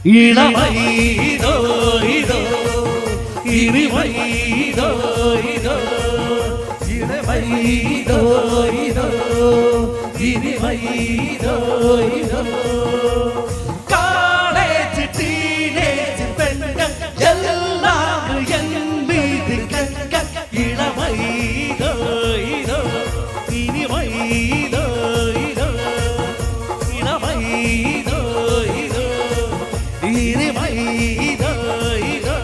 ഇളമൈതോ ഇതോ ഇറിമൈതോ ഇതോ ഇളമൈതോ ഇതോ ഇറിമൈതോ ഇതോ കാളേജ് ടീനേജ് പെണ്ണുകൾ എല്ലാം എന്ത് കണ്ട ഇളമൈതോ ഇതോ ഇറിമൈതോ ഇതോ ഇളമൈതോ ഇതോ ഇറിമൈതോ ഇതോ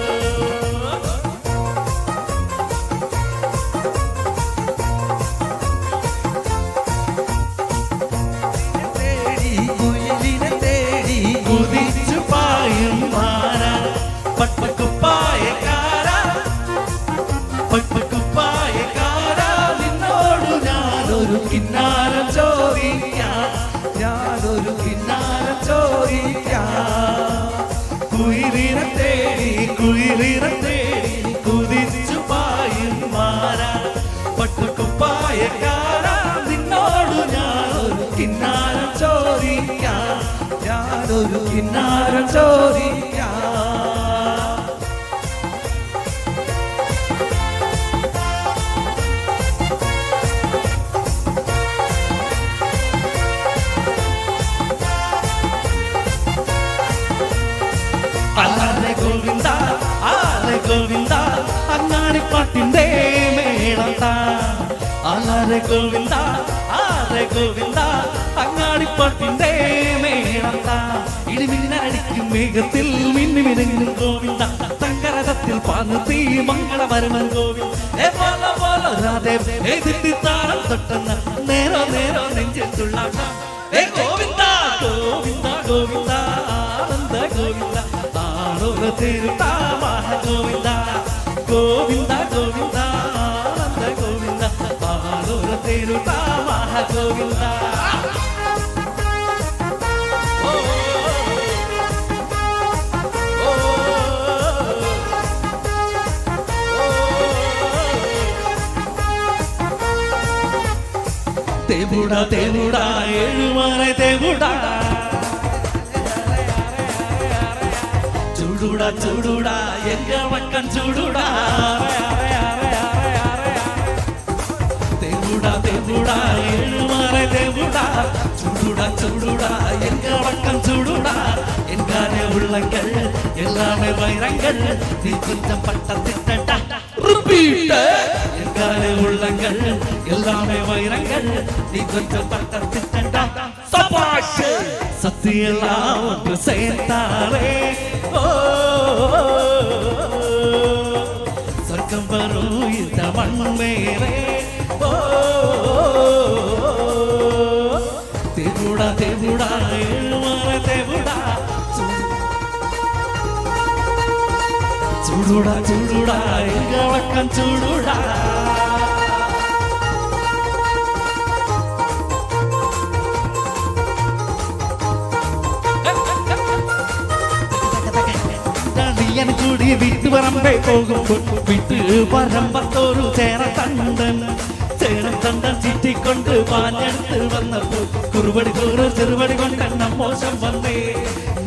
നിന്നോടു ഞാനൊരു കിന്നാരം ചോദിക്കാം ഞാനൊരു കിന്നാരം ചോദിക്കാം കുയിലിനെ തേടി കുതിച്ചു പായും മാറാ പട്ടുകുപ്പായക്കാരാ നിന്നോടു ഞാനൊരു കിന്നാരം ചോദിക്കാം ഞാനൊരു കിന്നാരം ചോദിക്കാം ആരെ ഗോവിന്ദ ആരെ ഗോവിന്ദ അങ്ങാടിപ്പാട്ടിന്റെ മേളത്താ ആരെ ഗോവിന്ദ അങ്ങാടിപ്പാട്ടിന്റെ മേളത്താ ഇടിമിന്നടിക്കും മേഘത്തിൽ മിന്നി മിനുങ്ങും ഗോവിന്ദ തങ്കരഥത്തിൽ പാർത്തി മംഗളവരമൻ ഗോവിന്ദ താളം തൊട്ടെന്ന നേരോ നേരോ നെഞ്ചിൽ തുള്ളാട്ടം ഗോവിന്ദ ഗോവിന്ദ ഗോവിന്ദ ആനന്ദ ഗോവിന്ദ തിരുത്താമഹ ഗോവിന്ദ ഗോവിന്ദ ഗോവിന്ദ ആനന്ദ ഗോവിന്ദ ആനൂര തിരുത്താമഹ ഗോവിന്ദ தேவுடா தேவுடா ஏழுமலை தேவுடா ചൂടുടാ ചൂടുടാ എങ്ക വക്കൻ ചൂടുടാ தேவுடா தேவுடா ஏழுமலை தேவுடா ചൂടുടാ ചൂടുടാ എങ്ക വക്കൻ ചൂടുടാ എങ്കാനെ ഉള്ളങ്ങൾ എല്ലാമേ വൈരങ്ങൾ നീ கொஞ்சம் പട്ടത്തിട്ട റിപ്പീറ്റ് എങ്കാനെ ഉള്ളങ്ങൾ எல்லாமே வைரங்கள் நீ கொஞ்சம் பட்டத்திட்டா சபாஷ் சத்தியெல்லாம் ஒன்று சேர்த்தாரே சொர்க்கம் வரும் இந்த மண் மேலே தேவுடா தேவுடா ஏழுமலை தேவுடா ചൂടുടാ ചൂടുടാ എങ്ക വക്കൻ ചൂടുടാ കൂടി വിട്ടു പറമ്പേ പോകുമ്പോൾ വിട്ട് പറമ്പത്തോരു ചേരത്തണ്ടൻ ചുറ്റിക്കൊണ്ട് പാഞ്ഞെടുത്ത് വന്നപ്പോൾ കുറുപടി ചെറുപടി കൊണ്ട് മോശം വന്നേ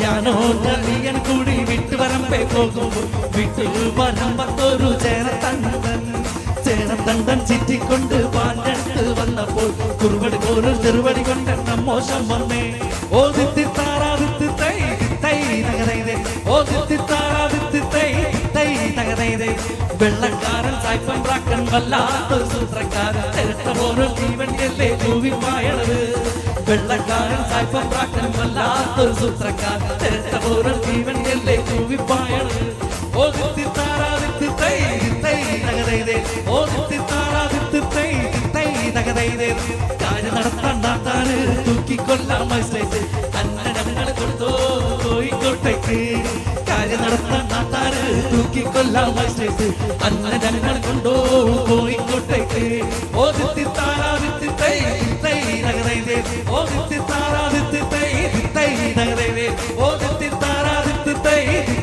ഞാനോ നീയൻ കൂടി വിട്ടു പറമ്പേ പോകുമ്പോൾ വിട്ട് പറമ്പത്തോരു ചേരത്തണ്ടൻ ചുറ്റിക്കൊണ്ട് പാഞ്ഞെടുത്ത് വന്നപ്പോൾ കുറുപടി ചെറുപടി കൊണ്ട് മോശം വന്നേ ഓ ദിത്തി താറാദിത്തി തൈ തൈ നഗരൈതേ ഓ ദിത്തി താറാദിത്തി തൈ തൈ നഗരൈതേ വെള്ളക്കാരൻ സായ്പൻ റാക്കൻ വല്ലാത്തൊരു സൂത്രക്കാരൻ ചേട്ടപ്പോരു ജീവൻ എല്ലേ ഭൂമി പായണത് വെള്ളക്കാരൻ സായ്പൻ റാക്കൻ വല്ലാത്തൊരു സൂത്രക്കാരൻ ചേട്ടപ്പോരു ജീവൻ എല്ലേ ഭൂമി പായണത് ഓ ദിത്തി താറാദിത്തി തൈ തൈ നഗരൈതേ ഓ ദിത്തി താറാദിത്തി തൈ തൈ നഗരൈതേ കാര്യം നടത്താൻ നാട്ടാന് തൂക്കിക്കൊല്ലാം മനസ്സിലേക്ക് അന്നടങ്ങളെ കൊടുത്തോ കോഴിക്കോട്ടേക്ക് കാര്യം നടത്താൻ നാട്ടാന് തൂക്കിക്കൊല്ലാം മനസ്സിലേക്ക് അന്നടങ്ങൾ കൊണ്ടോ കോഴിക്കോട്ടേക്ക് ഓ ദിത്തി താറാദിത്തി തൈ തൈ നഗരൈതേ ഓ ദിത്തി താറാദിത്തി തൈ തൈ നഗരൈതേ ഓ ദിത്തി താറാദിത്തി തൈ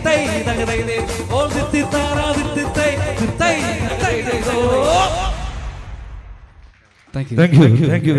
തൈ നഗരൈതേ ഓ ദിത്തി താറാദിത്തി തൈ തൈ നഗരൈതേ. Thank you.